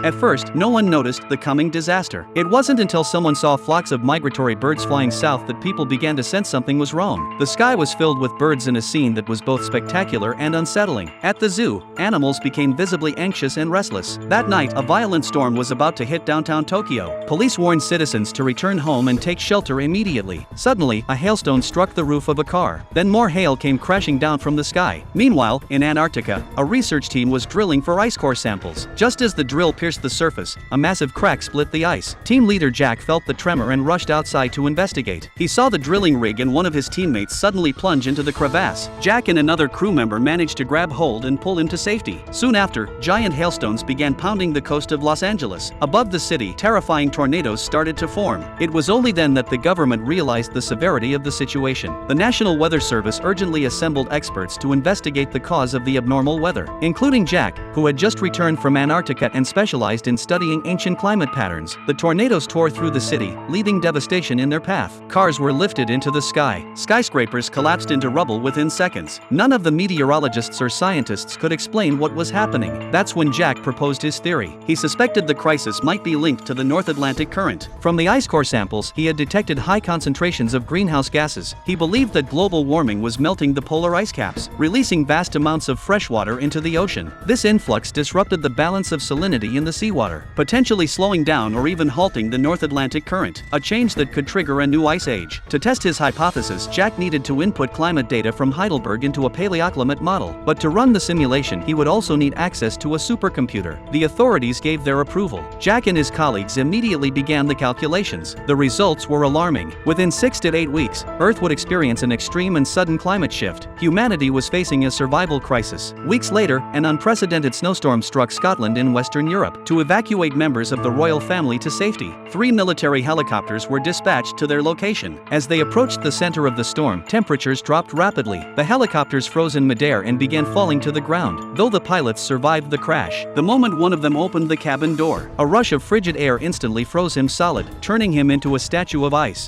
At first, no one noticed the coming disaster. It wasn't until someone saw flocks of migratory birds flying south that people began to sense something was wrong. The sky was filled with birds in a scene that was both spectacular and unsettling. At the zoo, animals became visibly anxious and restless. That night, a violent storm was about to hit downtown Tokyo. Police warned citizens to return home and take shelter immediately. Suddenly, a hailstone struck the roof of a car. Then more hail came crashing down from the sky. Meanwhile, in Antarctica, a research team was drilling for ice core samples. Just as the drill pierced the surface, a massive crack split the ice. Team leader Jack felt the tremor and rushed outside to investigate. He saw the drilling rig and one of his teammates suddenly plunge into the crevasse. Jack and another crew member managed to grab hold and pull him to safety. Soon after, giant hailstones began pounding the coast of Los Angeles. Above the city, terrifying tornadoes started to form. It was only then that the government realized the severity of the situation. The National Weather Service urgently assembled experts to investigate the cause of the abnormal weather, including Jack, who had just returned from Antarctica and specialized in studying ancient climate patterns. The tornadoes tore through the city, leaving devastation in their path. Cars were lifted into the sky. Skyscrapers collapsed into rubble within seconds. None of the meteorologists or scientists could explain what was happening. That's when Jack proposed his theory. He suspected the crisis might be linked to the North Atlantic Current. From the ice core samples, he had detected high concentrations of greenhouse gases. He believed that global warming was melting the polar ice caps, releasing vast amounts of fresh water into the ocean. This influx disrupted the balance of salinity in the seawater, potentially slowing down or even halting the North Atlantic Current, a change that could trigger a new ice age. To test his hypothesis, Jack needed to input climate data from Heidelberg into a paleoclimate model, but to run the simulation he would also need access to a supercomputer. The authorities gave their approval. Jack and his colleagues immediately began the calculations. The results were alarming. Within 6 to 8 weeks, Earth would experience an extreme and sudden climate shift. Humanity was facing a survival crisis. Weeks later, an unprecedented snowstorm struck Scotland in Western Europe. To evacuate members of the royal family to safety, 3 military helicopters were dispatched to their location. As they approached the center of the storm, temperatures dropped rapidly. The helicopters froze in midair and began falling to the ground, though the pilots survived the crash. The moment one of them opened the cabin door, a rush of frigid air instantly froze him solid, turning him into a statue of ice.